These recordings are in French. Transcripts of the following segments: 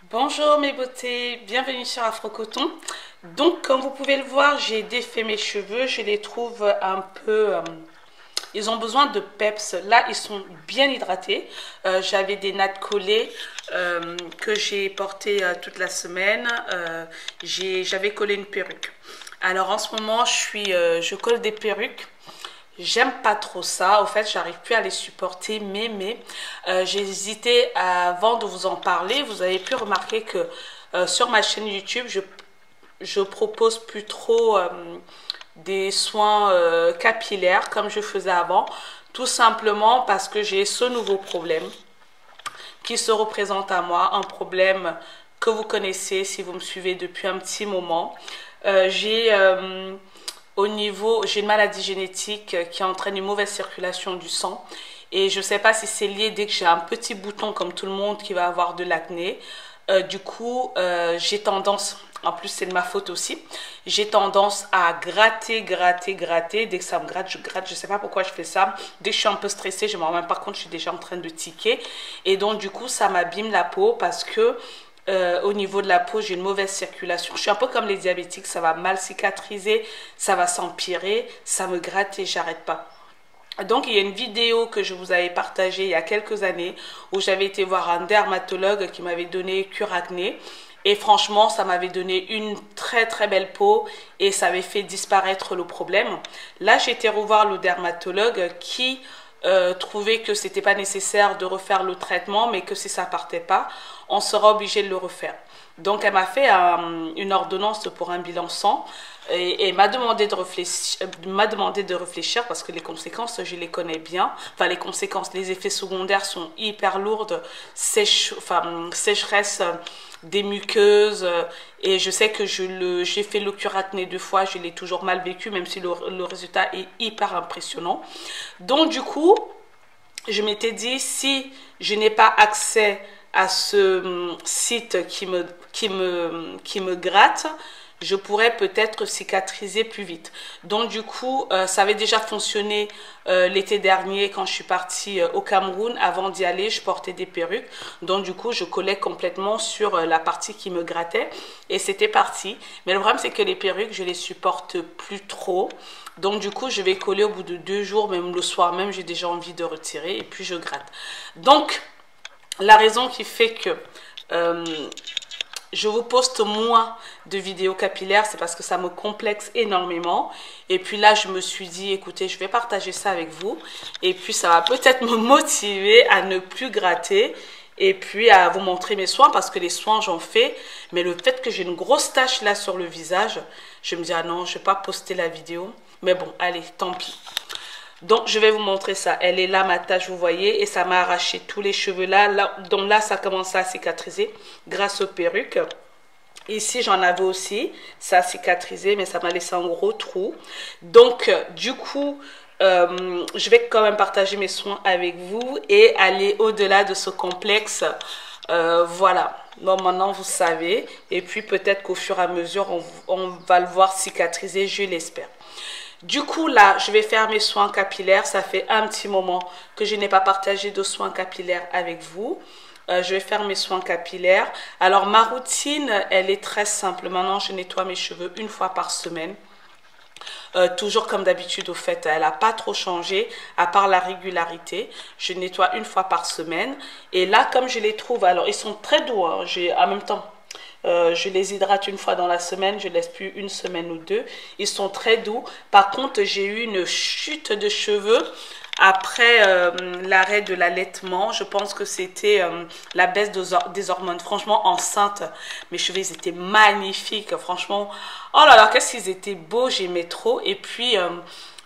Bonjour mes beautés, bienvenue sur Afro Coton. Donc comme vous pouvez le voir, j'ai défait mes cheveux, je les trouve un peu... ils ont besoin de peps. Là, ils sont bien hydratés. J'avais des nattes collées que j'ai portées toute la semaine. J'avais collé une perruque. Alors en ce moment, je colle des perruques. J'aime pas trop ça. Au fait, j'arrive plus à les supporter. Mais j'ai hésité avant de vous en parler. Vous avez pu remarquer que sur ma chaîne YouTube, je propose plus trop des soins capillaires comme je faisais avant. Tout simplement parce que j'ai ce nouveau problème qui se représente à moi. Un problème que vous connaissez si vous me suivez depuis un petit moment. J'ai une maladie génétique qui entraîne une mauvaise circulation du sang. Et je ne sais pas si c'est lié dès que j'ai un petit bouton comme tout le monde qui va avoir de l'acné. J'ai tendance, en plus c'est de ma faute aussi, j'ai tendance à gratter. Dès que ça me gratte, je gratte. Je ne sais pas pourquoi je fais ça. Dès que je suis un peu stressée, je ne me rends même pas compte, je suis déjà en train de tiquer. Et donc du coup, ça m'abîme la peau parce que au niveau de la peau, j'ai une mauvaise circulation. Je suis un peu comme les diabétiques, ça va mal cicatriser, ça va s'empirer, ça me gratte et j'arrête pas. Donc, il y a une vidéo que je vous avais partagée il y a quelques années où j'avais été voir un dermatologue qui m'avait donné cure acné. Et franchement, ça m'avait donné une très belle peau et ça avait fait disparaître le problème. Là, j'ai été revoir le dermatologue qui trouvait que c'était pas nécessaire de refaire le traitement, mais que si ça partait pas, on sera obligé de le refaire. Donc, elle m'a fait une ordonnance pour un bilan sang et m'a demandé de réfléchir parce que les conséquences, je les connais bien. Enfin, les conséquences, les effets secondaires sont hyper lourdes, sécheresse des muqueuses et je sais que j'ai fait le cure acné 2 fois, je l'ai toujours mal vécu même si le résultat est hyper impressionnant. Donc, du coup, je m'étais dit, si je n'ai pas accès à ce site qui me gratte, je pourrais peut-être cicatriser plus vite. Donc du coup, ça avait déjà fonctionné l'été dernier quand je suis partie au Cameroun. Avant d'y aller, je portais des perruques. Donc du coup, je collais complètement sur la partie qui me grattait et c'était parti. Mais le problème, c'est que les perruques, je les supporte plus trop. Donc du coup, je vais coller au bout de 2 jours, même le soir même, j'ai déjà envie de retirer et puis je gratte. Donc, la raison qui fait que je vous poste moins de vidéos capillaires, c'est parce que ça me complexe énormément. Et puis là, je me suis dit, écoutez, je vais partager ça avec vous. Et puis, ça va peut-être me motiver à ne plus gratter. Et puis, à vous montrer mes soins, parce que les soins, j'en fais. Mais le fait que j'ai une grosse tache là sur le visage, je me dis, ah non, je ne vais pas poster la vidéo. Mais bon, allez, tant pis. Donc, je vais vous montrer ça. Elle est là, ma tache, vous voyez. Et ça m'a arraché tous les cheveux là. Donc là, ça commence à cicatriser grâce aux perruques. Ici, j'en avais aussi. Ça a cicatrisé, mais ça m'a laissé un gros trou. Donc, du coup, je vais quand même partager mes soins avec vous et aller au-delà de ce complexe. Voilà. Bon, maintenant, vous savez. Et puis, peut-être qu'au fur et à mesure, on va le voir cicatriser, je l'espère. Du coup, là, je vais faire mes soins capillaires. Ça fait un petit moment que je n'ai pas partagé de soins capillaires avec vous. Je vais faire mes soins capillaires. Alors, ma routine, elle est très simple. Maintenant, je nettoie mes cheveux 1 fois par semaine. Toujours comme d'habitude, au fait, elle n'a pas trop changé, à part la régularité. Je nettoie 1 fois par semaine. Et là, comme je les trouve, alors, ils sont très doux. Hein, en même temps, je les hydrate 1 fois dans la semaine, je laisse plus 1 semaine ou 2. Ils sont très doux. Par contre, j'ai eu une chute de cheveux après l'arrêt de l'allaitement. Je pense que c'était la baisse des hormones. Franchement, enceinte, mes cheveux, ils étaient magnifiques. Franchement, oh là là, qu'est-ce qu'ils étaient beaux, j'aimais trop. Et puis,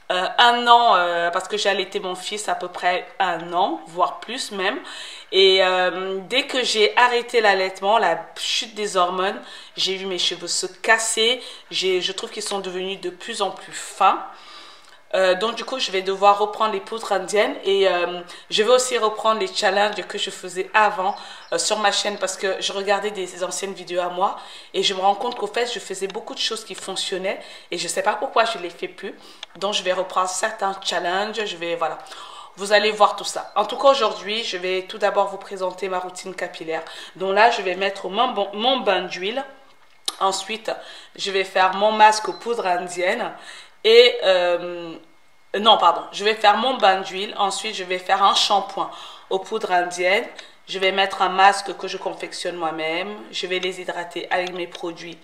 1 an, parce que j'ai allaité mon fils à peu près 1 an, voire plus même. Et dès que j'ai arrêté l'allaitement, la chute des hormones, j'ai vu mes cheveux se casser. Je trouve qu'ils sont devenus de plus en plus fins. Donc du coup, je vais devoir reprendre les poudres indiennes et je vais aussi reprendre les challenges que je faisais avant sur ma chaîne parce que je regardais des anciennes vidéos à moi et je me rends compte qu'au fait, je faisais beaucoup de choses qui fonctionnaient et je ne sais pas pourquoi je ne les fais plus. Donc je vais reprendre certains challenges, voilà. vous allez voir tout ça. En tout cas, aujourd'hui, je vais tout d'abord vous présenter ma routine capillaire. Donc là, je vais mettre mon bain d'huile. Ensuite, je vais faire mon masque aux poudres indiennes. Et, non, pardon, je vais faire mon bain d'huile. Ensuite, je vais faire un shampoing aux poudres indiennes. Je vais mettre un masque que je confectionne moi-même. Je vais les hydrater avec mes produits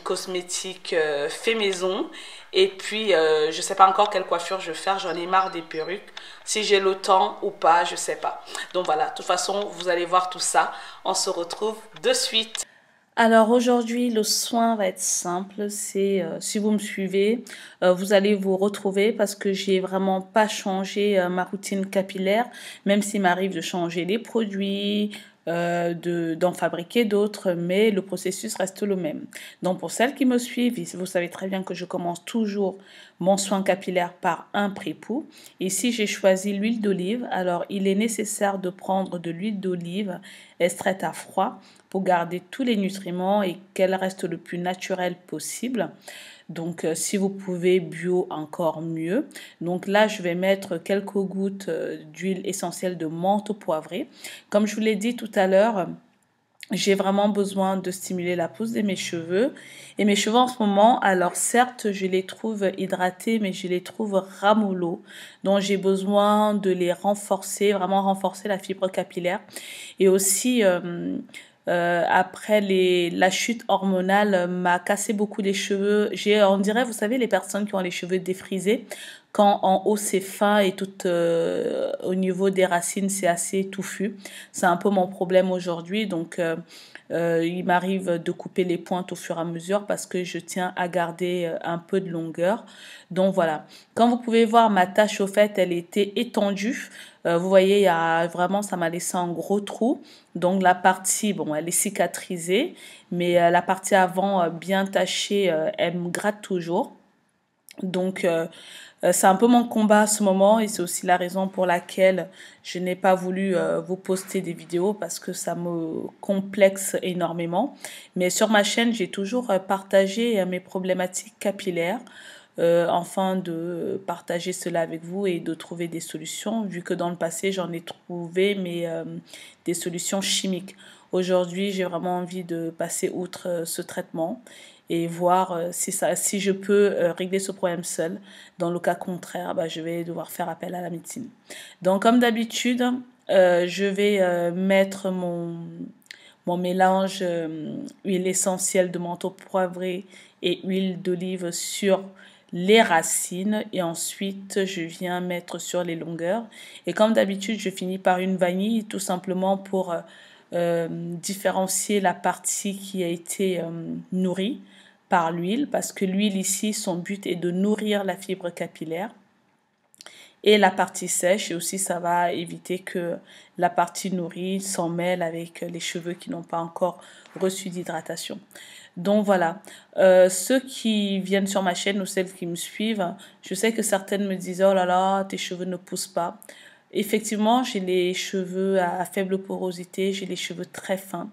cosmétiques fait maison. Et puis, je ne sais pas encore quelle coiffure je vais faire. J'en ai marre des perruques. Si j'ai le temps ou pas, je ne sais pas. Donc voilà, de toute façon, vous allez voir tout ça. On se retrouve de suite. Alors aujourd'hui, le soin va être simple. C'est si vous me suivez, vous allez vous retrouver parce que j'ai vraiment pas changé ma routine capillaire, même s'il m'arrive de changer les produits, d'en fabriquer d'autres, mais le processus reste le même. Donc pour celles qui me suivent, vous savez très bien que je commence toujours mon soin capillaire par un pré-poux. Ici, j'ai choisi l'huile d'olive. Alors, il est nécessaire de prendre de l'huile d'olive extraite à froid pour garder tous les nutriments et qu'elle reste le plus naturelle possible. Donc, si vous pouvez bio, encore mieux. Donc là, je vais mettre quelques gouttes d'huile essentielle de menthe poivrée. Comme je vous l'ai dit tout à l'heure, j'ai vraiment besoin de stimuler la pousse de mes cheveux. Et mes cheveux en ce moment, alors certes, je les trouve hydratés, mais je les trouve ramollos. Donc j'ai besoin de les renforcer, vraiment renforcer la fibre capillaire. Et aussi, après la chute hormonale m'a cassé beaucoup les cheveux. On dirait, vous savez, les personnes qui ont les cheveux défrisés, quand en haut c'est fin et tout au niveau des racines c'est assez touffu. C'est un peu mon problème aujourd'hui, donc il m'arrive de couper les pointes au fur et à mesure parce que je tiens à garder un peu de longueur. Donc voilà, comme vous pouvez voir, ma tache au fait, elle était étendue. Vous voyez, il y a vraiment, ça m'a laissé un gros trou. Donc la partie, bon, elle est cicatrisée, mais la partie avant bien tachée, elle me gratte toujours. Donc c'est un peu mon combat à ce moment et c'est aussi la raison pour laquelle je n'ai pas voulu vous poster des vidéos parce que ça me complexe énormément. Mais sur ma chaîne, j'ai toujours partagé mes problématiques capillaires. Afin de partager cela avec vous et de trouver des solutions, vu que dans le passé, j'en ai trouvé, mais des solutions chimiques. Aujourd'hui, j'ai vraiment envie de passer outre ce traitement et voir si je peux régler ce problème seul. Dans le cas contraire, bah, je vais devoir faire appel à la médecine. Donc, comme d'habitude, je vais mettre mon mélange huile essentielle de menthe poivrée et huile d'olive sur les racines et ensuite je viens mettre sur les longueurs. Et comme d'habitude, je finis par une vanille tout simplement pour différencier la partie qui a été nourrie par l'huile parce que l'huile ici, son but est de nourrir la fibre capillaire et la partie sèche et aussi ça va éviter que la partie nourrie s'en mêle avec les cheveux qui n'ont pas encore reçu d'hydratation. Donc voilà, ceux qui viennent sur ma chaîne ou celles qui me suivent, je sais que certaines me disent « Oh là là, tes cheveux ne poussent pas ». Effectivement, j'ai les cheveux à faible porosité, j'ai les cheveux très fins.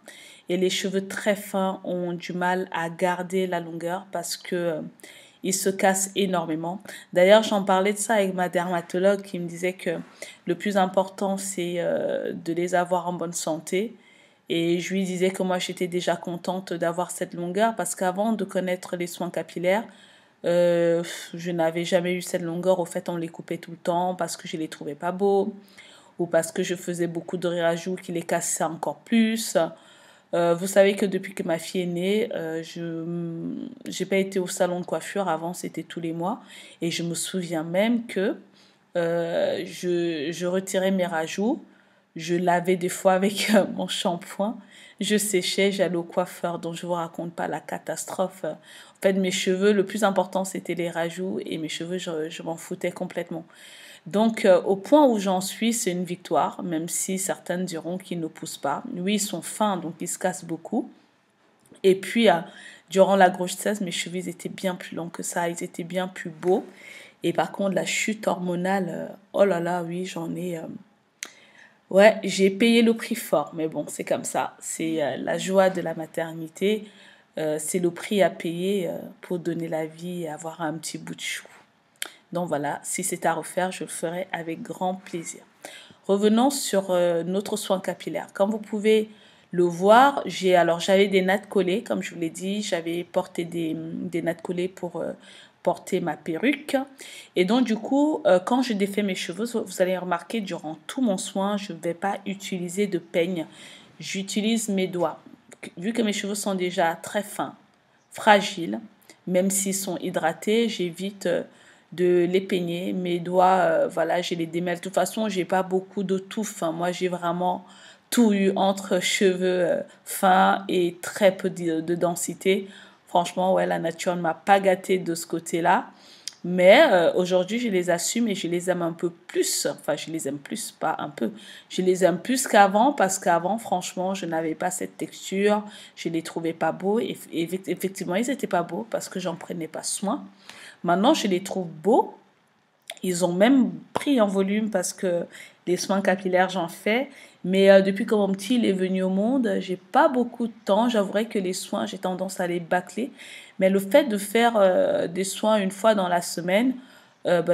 Et les cheveux très fins ont du mal à garder la longueur parce que ils se cassent énormément. D'ailleurs, j'en parlais de ça avec ma dermatologue qui me disait que le plus important, c'est de les avoir en bonne santé. Et je lui disais que moi, j'étais déjà contente d'avoir cette longueur parce qu'avant de connaître les soins capillaires, je n'avais jamais eu cette longueur. Au fait, on les coupait tout le temps parce que je les trouvais pas beaux ou parce que je faisais beaucoup de rajouts qui les cassaient encore plus. Vous savez que depuis que ma fille est née, je n'ai pas été au salon de coiffure. Avant, c'était tous les mois. Et je me souviens même que je retirais mes rajouts. Je lavais des fois avec mon shampoing. Je séchais, j'allais au coiffeur. Donc, je ne vous raconte pas la catastrophe. En fait, mes cheveux, le plus important, c'était les rajouts. Et mes cheveux, je m'en foutais complètement. Donc, au point où j'en suis, c'est une victoire, même si certaines diront qu'ils ne poussent pas. Oui, ils sont fins, donc ils se cassent beaucoup. Et puis, durant la grossesse, mes cheveux ils étaient bien plus longs que ça, ils étaient bien plus beaux. Et par contre, la chute hormonale, oh là là, oui, j'en ai... Ouais, j'ai payé le prix fort, mais bon, c'est comme ça. C'est la joie de la maternité. C'est le prix à payer pour donner la vie et avoir un petit bout de chou. Donc voilà, si c'est à refaire, je le ferai avec grand plaisir. Revenons sur notre soin capillaire. Comme vous pouvez le voir, j'avais des nattes collées, comme je vous l'ai dit, j'avais porté des nattes collées pour porter ma perruque. Et donc du coup, quand je défais mes cheveux, vous allez remarquer durant tout mon soin, je ne vais pas utiliser de peigne. J'utilise mes doigts. Vu que mes cheveux sont déjà très fins, fragiles, même s'ils sont hydratés, j'évite de les peigner. Mes doigts, voilà, je les démêle. De toute façon, j'ai pas beaucoup de touffe, hein. Moi, j'ai vraiment tout eu entre cheveux fins et très peu de densité. Franchement, ouais, la nature ne m'a pas gâtée de ce côté-là. Mais aujourd'hui, je les assume et je les aime un peu plus. Enfin, je les aime plus, pas un peu. Je les aime plus qu'avant parce qu'avant, franchement, je n'avais pas cette texture. Je les trouvais pas beaux. Et effectivement, ils n'étaient pas beaux parce que j'en prenais pas soin. Maintenant, je les trouve beaux. Ils ont même pris en volume parce que les soins capillaires, j'en fais. Mais depuis que mon petit il est venu au monde, j'ai pas beaucoup de temps. J'avouerai que les soins, j'ai tendance à les bâcler. Mais le fait de faire des soins une fois dans la semaine,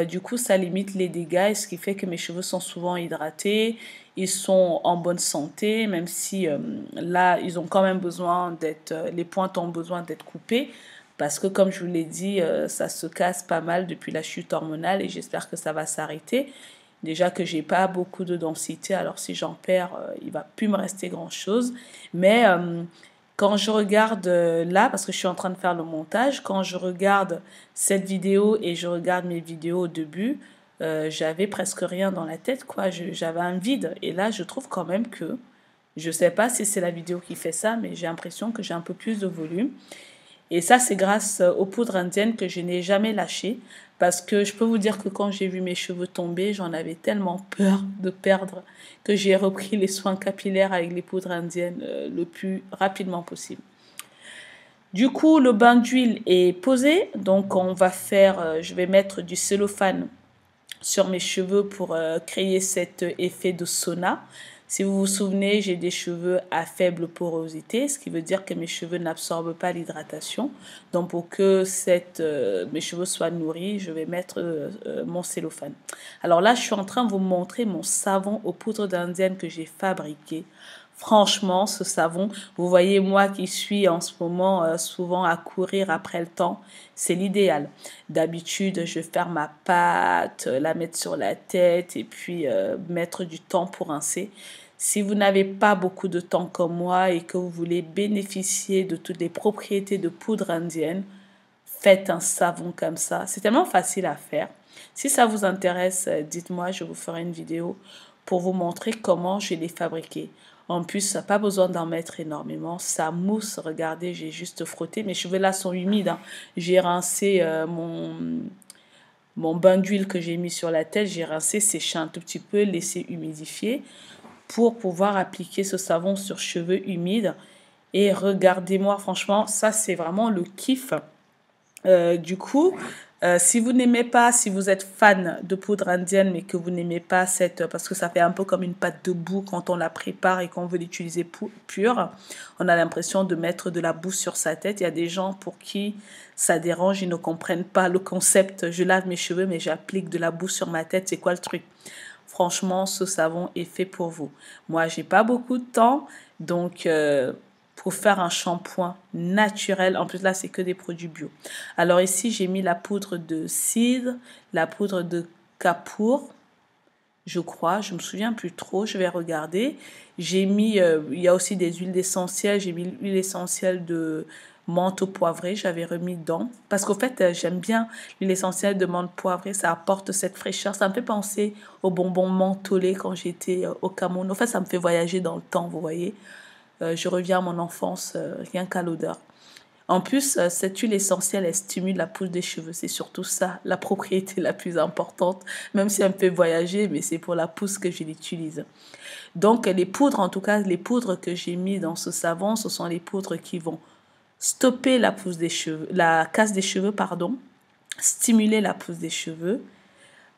du coup, ça limite les dégâts. Et ce qui fait que mes cheveux sont souvent hydratés. Ils sont en bonne santé, même si là, ils ont quand même besoin d'être... les pointes ont besoin d'être coupées. Parce que comme je vous l'ai dit, ça se casse pas mal depuis la chute hormonale et j'espère que ça va s'arrêter. Déjà que j'ai pas beaucoup de densité, alors si j'en perds, il va plus me rester grand-chose. Mais quand je regarde là, parce que je suis en train de faire le montage, quand je regarde cette vidéo et je regarde mes vidéos au début, j'avais presque rien dans la tête, quoi. J'avais un vide. Et là, je trouve quand même que, je sais pas si c'est la vidéo qui fait ça, mais j'ai l'impression que j'ai un peu plus de volume. Et ça, c'est grâce aux poudres indiennes que je n'ai jamais lâché. Parce que je peux vous dire que quand j'ai vu mes cheveux tomber, j'en avais tellement peur de perdre que j'ai repris les soins capillaires avec les poudres indiennes le plus rapidement possible. Du coup, le bain d'huile est posé. Donc, on va faire, je vais mettre du cellophane sur mes cheveux pour créer cet effet de sauna. Si vous vous souvenez, j'ai des cheveux à faible porosité, ce qui veut dire que mes cheveux n'absorbent pas l'hydratation. Donc pour que mes cheveux soient nourris, je vais mettre mon cellophane. Alors là, je suis en train de vous montrer mon savon aux poudres d'indienne que j'ai fabriqué. Franchement, ce savon, vous voyez moi qui suis en ce moment souvent à courir après le temps, c'est l'idéal. D'habitude, je vais faire ma pâte, la mettre sur la tête et puis mettre du temps pour rincer. Si vous n'avez pas beaucoup de temps comme moi et que vous voulez bénéficier de toutes les propriétés de poudre indienne, faites un savon comme ça. C'est tellement facile à faire. Si ça vous intéresse, dites-moi, je vous ferai une vidéo pour vous montrer comment je l'ai fabriqué. En plus, ça n'a pas besoin d'en mettre énormément. Ça mousse, regardez, j'ai juste frotté. Mes cheveux là sont humides, hein. J'ai rincé mon bain d'huile que j'ai mis sur la tête. J'ai rincé, séché un tout petit peu, laissé humidifier pour pouvoir appliquer ce savon sur cheveux humides. Et regardez-moi, franchement, ça c'est vraiment le kiff. Du coup, si vous n'aimez pas, si vous êtes fan de poudre indienne, mais que vous n'aimez pas parce que ça fait un peu comme une pâte de boue quand on la prépare et qu'on veut l'utiliser pure, on a l'impression de mettre de la boue sur sa tête. Il y a des gens pour qui ça dérange, ils ne comprennent pas le concept. Je lave mes cheveux, mais j'applique de la boue sur ma tête. C'est quoi le truc? Franchement, ce savon est fait pour vous. Moi, j'ai pas beaucoup de temps, donc pour faire un shampoing naturel. En plus, là, c'est que des produits bio. Alors ici, j'ai mis la poudre de cidre, la poudre de kapoor, je crois. Je me souviens plus trop. Je vais regarder. J'ai mis, il y a aussi des huiles essentielles. J'ai mis l'huile essentielle de menthe poivrée. J'avais remis dedans. Parce qu'au fait, j'aime bien l'huile essentielle de menthe poivrée. Ça apporte cette fraîcheur. Ça me fait penser aux bonbons mentholés quand j'étais au Cameroun. En fait, ça me fait voyager dans le temps, vous voyez. Je reviens à mon enfance rien qu'à l'odeur. En plus, cette huile essentielle, elle stimule la pousse des cheveux. C'est surtout ça, la propriété la plus importante. Même si elle me fait voyager, mais c'est pour la pousse que je l'utilise. Donc, les poudres, en tout cas, les poudres que j'ai mis dans ce savon, ce sont les poudres qui vont stopper la pousse des cheveux, la casse des cheveux, pardon, stimuler la pousse des cheveux,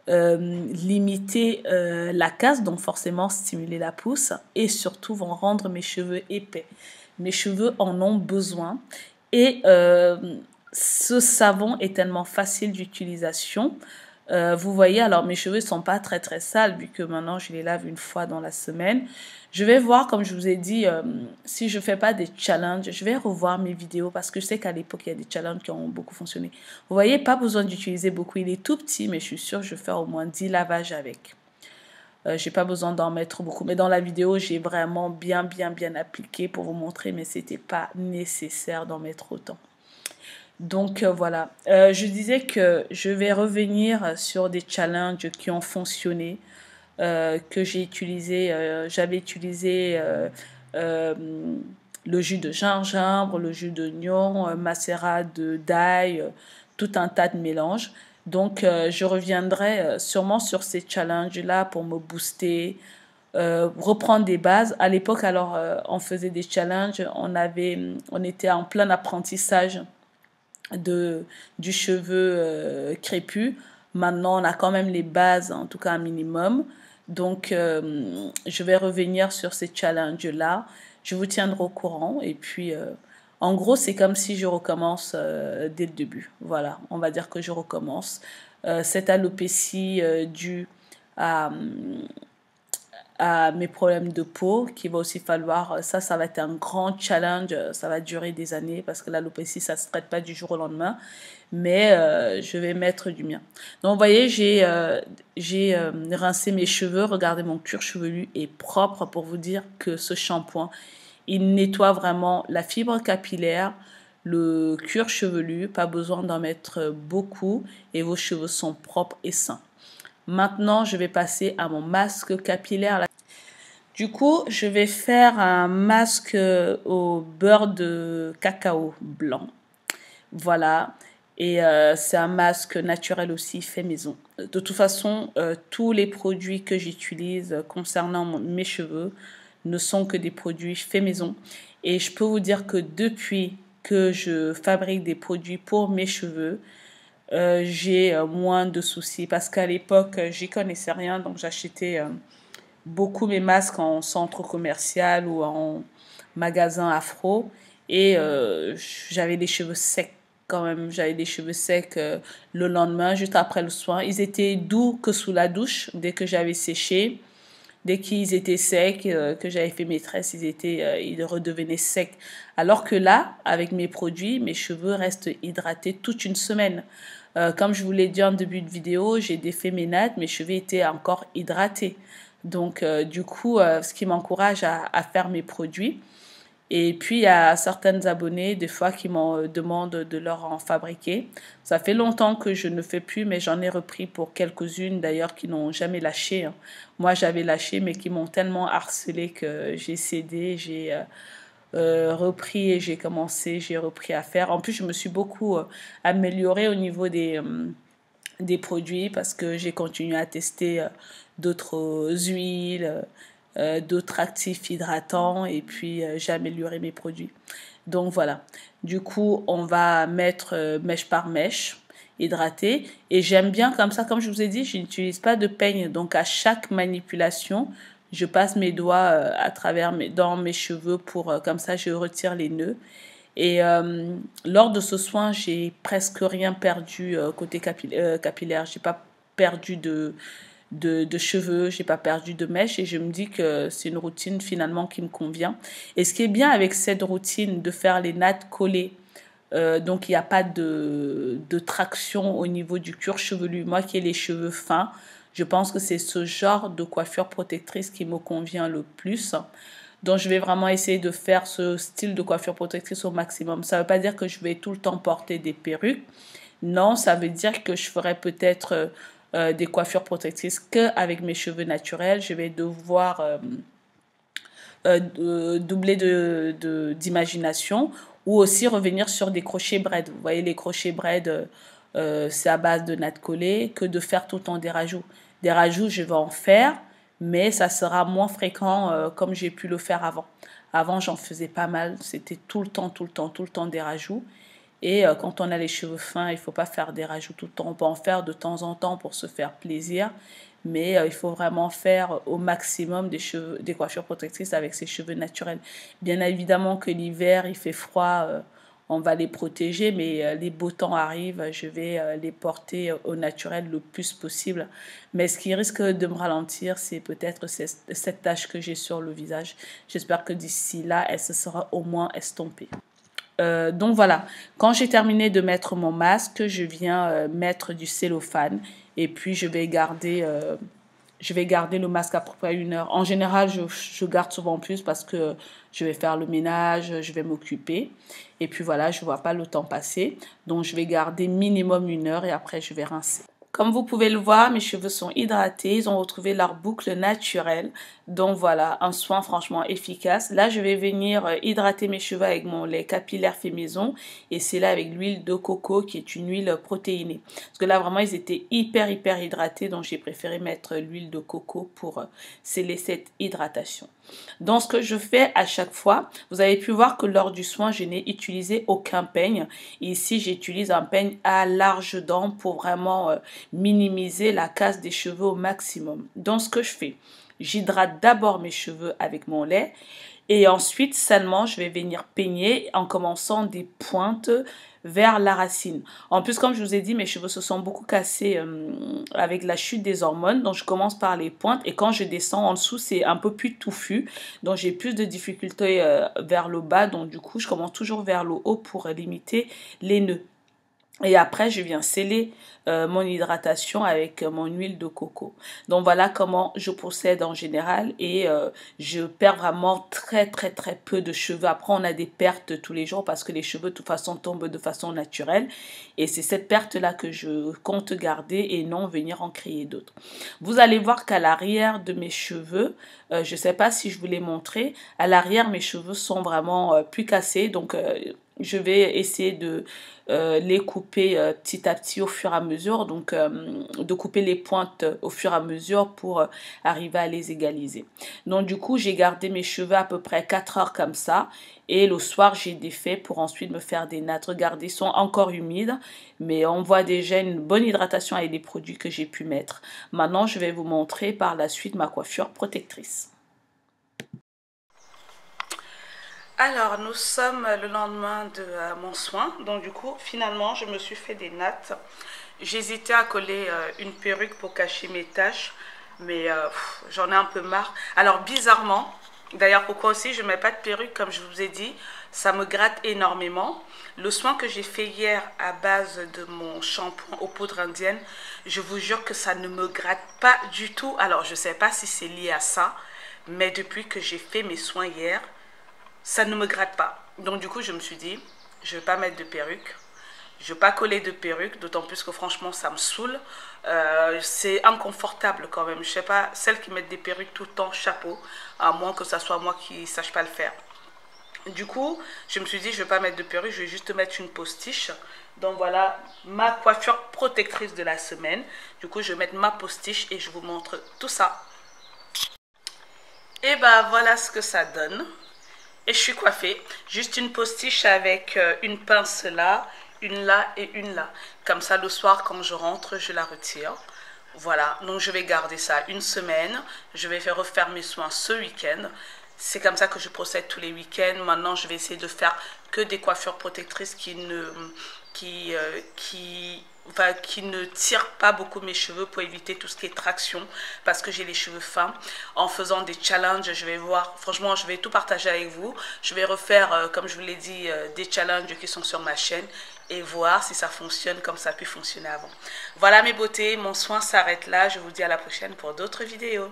limiter la casse, donc forcément stimuler la pousse, et surtout vont rendre mes cheveux épais. Mes cheveux en ont besoin. Et ce savon est tellement facile d'utilisation. Vous voyez, alors mes cheveux sont pas très très sales vu que maintenant je les lave une fois dans la semaine. Je vais voir, comme je vous ai dit, si je fais pas des challenges, je vais revoir mes vidéos parce que je sais qu'à l'époque, il y a des challenges qui ont beaucoup fonctionné. Vous voyez, pas besoin d'utiliser beaucoup. Il est tout petit, mais je suis sûre que je vais faire au moins 10 lavages avec. J'ai pas besoin d'en mettre beaucoup. Mais dans la vidéo, j'ai vraiment bien appliqué pour vous montrer, mais c'était pas nécessaire d'en mettre autant. Donc voilà, je disais que je vais revenir sur des challenges qui ont fonctionné, que j'ai utilisé. J'avais utilisé le jus de gingembre, le jus d'oignon, macérat d'ail, tout un tas de mélanges. Donc je reviendrai sûrement sur ces challenges-là pour me booster, reprendre des bases. À l'époque, alors, on faisait des challenges, on était en plein apprentissage du cheveu crépus. Maintenant, on a quand même les bases, en tout cas un minimum. Donc, je vais revenir sur ces challenges-là. Je vous tiendrai au courant. Et puis, en gros, c'est comme si je recommence dès le début. Voilà, on va dire que je recommence. Cette alopécie due à mes problèmes de peau, qu'il va aussi falloir, ça va être un grand challenge, ça va durer des années parce que l'alopécie, ça ne se traite pas du jour au lendemain, mais je vais mettre du mien. Donc, vous voyez, j'ai rincé mes cheveux, regardez, mon cuir chevelu est propre pour vous dire que ce shampoing, il nettoie vraiment la fibre capillaire, le cuir chevelu, pas besoin d'en mettre beaucoup et vos cheveux sont propres et sains. Maintenant, je vais passer à mon masque capillaire. Du coup, je vais faire un masque au beurre de cacao blanc. Voilà. Et c'est un masque naturel aussi, fait maison. De toute façon, tous les produits que j'utilise concernant mes cheveux ne sont que des produits faits maison. Et je peux vous dire que depuis que je fabrique des produits pour mes cheveux, j'ai moins de soucis parce qu'à l'époque, j'y connaissais rien, donc j'achetais beaucoup mes masques en centre commercial ou en magasin afro et j'avais les cheveux secs quand même, j'avais les cheveux secs le lendemain, juste après le soin. Ils étaient doux que sous la douche dès que j'avais séché. Dès qu'ils étaient secs, que j'avais fait mes tresses, ils redevenaient secs. Alors que là, avec mes produits, mes cheveux restent hydratés toute une semaine. Comme je vous l'ai dit en début de vidéo, j'ai défait mes nattes, mes cheveux étaient encore hydratés. Donc, du coup, ce qui m'encourage à faire mes produits. Et puis, il y a certaines abonnées, des fois, qui m'en demandent de leur en fabriquer. Ça fait longtemps que je ne fais plus, mais j'en ai repris pour quelques-unes, d'ailleurs, qui n'ont jamais lâché. Moi, j'avais lâché, mais qui m'ont tellement harcelé que j'ai cédé, j'ai repris et j'ai repris à faire. En plus, je me suis beaucoup améliorée au niveau des produits parce que j'ai continué à tester d'autres huiles, d'autres actifs hydratants et puis j'ai amélioré mes produits. Donc voilà, du coup on va mettre mèche par mèche hydratée et j'aime bien comme ça, comme je vous ai dit, je n'utilise pas de peigne, donc à chaque manipulation je passe mes doigts dans mes cheveux pour comme ça je retire les nœuds. Et lors de ce soin, j'ai presque rien perdu côté capillaire. J'ai pas perdu de cheveux, j'ai pas perdu de mèches et je me dis que c'est une routine finalement qui me convient. Et ce qui est bien avec cette routine de faire les nattes collées, donc il n'y a pas de traction au niveau du cuir chevelu. Moi qui ai les cheveux fins, je pense que c'est ce genre de coiffure protectrice qui me convient le plus. Donc, je vais vraiment essayer de faire ce style de coiffure protectrice au maximum. Ça ne veut pas dire que je vais tout le temps porter des perruques. Non, ça veut dire que je ferai peut-être des coiffures protectrices qu'avec mes cheveux naturels. Je vais devoir doubler d'imagination ou aussi revenir sur des crochets braid. Vous voyez, les crochets braid, c'est à base de nattes collées que de faire tout le temps des rajouts. Des rajouts, je vais en faire, mais ça sera moins fréquent comme j'ai pu le faire avant. Avant, j'en faisais pas mal. C'était tout le temps des rajouts. Et quand on a les cheveux fins, il ne faut pas faire des rajouts tout le temps. On peut en faire de temps en temps pour se faire plaisir. Mais il faut vraiment faire au maximum des coiffures protectrices avec ses cheveux naturels. Bien évidemment que l'hiver, il fait froid. on va les protéger, mais les beaux temps arrivent, je vais les porter au naturel le plus possible. Mais ce qui risque de me ralentir, c'est peut-être cette tache que j'ai sur le visage. J'espère que d'ici là, elle se sera au moins estompée. Donc voilà, quand j'ai terminé de mettre mon masque, je viens mettre du cellophane et puis je vais garder le masque à peu près 1 heure. En général, je garde souvent plus parce que je vais faire le ménage, je vais m'occuper. Et puis voilà, je ne vois pas le temps passer. Donc je vais garder minimum 1 heure et après je vais rincer. Comme vous pouvez le voir, mes cheveux sont hydratés, ils ont retrouvé leur boucle naturelle. Donc voilà, un soin franchement efficace. Là, je vais venir hydrater mes cheveux avec mon lait capillaire fait maison. Et c'est là avec l'huile de coco qui est une huile protéinée. Parce que là, vraiment, ils étaient hyper hydratés. Donc j'ai préféré mettre l'huile de coco pour sceller cette hydratation. Donc ce que je fais à chaque fois, vous avez pu voir que lors du soin, je n'ai utilisé aucun peigne. Ici, j'utilise un peigne à larges dents pour vraiment minimiser la casse des cheveux au maximum. Donc ce que je fais, j'hydrate d'abord mes cheveux avec mon lait et ensuite seulement je vais venir peigner en commençant des pointes vers la racine. En plus, comme je vous ai dit, mes cheveux se sont beaucoup cassés avec la chute des hormones. Donc, je commence par les pointes et quand je descends en dessous, c'est un peu plus touffu. Donc, j'ai plus de difficultés vers le bas. Donc, du coup, je commence toujours vers le haut pour limiter les nœuds. Et après, je viens sceller mon hydratation avec mon huile de coco. Donc, voilà comment je procède en général. Et je perds vraiment très peu de cheveux. Après, on a des pertes tous les jours parce que les cheveux, de toute façon, tombent de façon naturelle. Et c'est cette perte-là que je compte garder et non venir en créer d'autres. Vous allez voir qu'à l'arrière de mes cheveux, je ne sais pas si je vous l'ai montré, à l'arrière, mes cheveux sont vraiment plus cassés. Donc, je vais essayer de les couper petit à petit au fur et à mesure, donc de couper les pointes au fur et à mesure pour arriver à les égaliser. Donc du coup, j'ai gardé mes cheveux à peu près 4 heures comme ça et le soir, j'ai défait pour ensuite me faire des nattes. Regardez, ils sont encore humides, mais on voit déjà une bonne hydratation avec les produits que j'ai pu mettre. Maintenant, je vais vous montrer par la suite ma coiffure protectrice. Alors, nous sommes le lendemain de mon soin. Donc, du coup, finalement, je me suis fait des nattes. J'hésitais à coller une perruque pour cacher mes taches. Mais j'en ai un peu marre. Alors, bizarrement, d'ailleurs, pourquoi aussi je ne mets pas de perruque, comme je vous ai dit, ça me gratte énormément. Le soin que j'ai fait hier à base de mon shampoing aux poudres indiennes, je vous jure que ça ne me gratte pas du tout. Alors, je ne sais pas si c'est lié à ça, mais depuis que j'ai fait mes soins hier, ça ne me gratte pas. Donc du coup, je me suis dit, je ne vais pas mettre de perruque. Je ne vais pas coller de perruque, d'autant plus que franchement, ça me saoule. C'est inconfortable quand même. Je ne sais pas, celles qui mettent des perruques tout le temps, chapeau, à moins que ça soit moi qui ne sache pas le faire. Du coup, je me suis dit, je ne vais pas mettre de perruque, je vais juste mettre une postiche. Donc voilà, ma coiffure protectrice de la semaine. Du coup, je vais mettre ma postiche et je vous montre tout ça. Et ben voilà ce que ça donne. Et je suis coiffée, juste une postiche avec une pince là, une là et une là. Comme ça, le soir, quand je rentre, je la retire. Voilà, donc je vais garder ça 1 semaine. Je vais faire refaire mes soins ce week-end. C'est comme ça que je procède tous les week-ends. Maintenant, je vais essayer de faire que des coiffures protectrices qui ne tirent pas beaucoup mes cheveux pour éviter tout ce qui est traction parce que j'ai les cheveux fins. En faisant des challenges, je vais voir, franchement, je vais tout partager avec vous. Je vais refaire, comme je vous l'ai dit, des challenges qui sont sur ma chaîne et voir si ça fonctionne comme ça a pu fonctionner avant. Voilà mes beautés, mon soin s'arrête là. Je vous dis à la prochaine pour d'autres vidéos.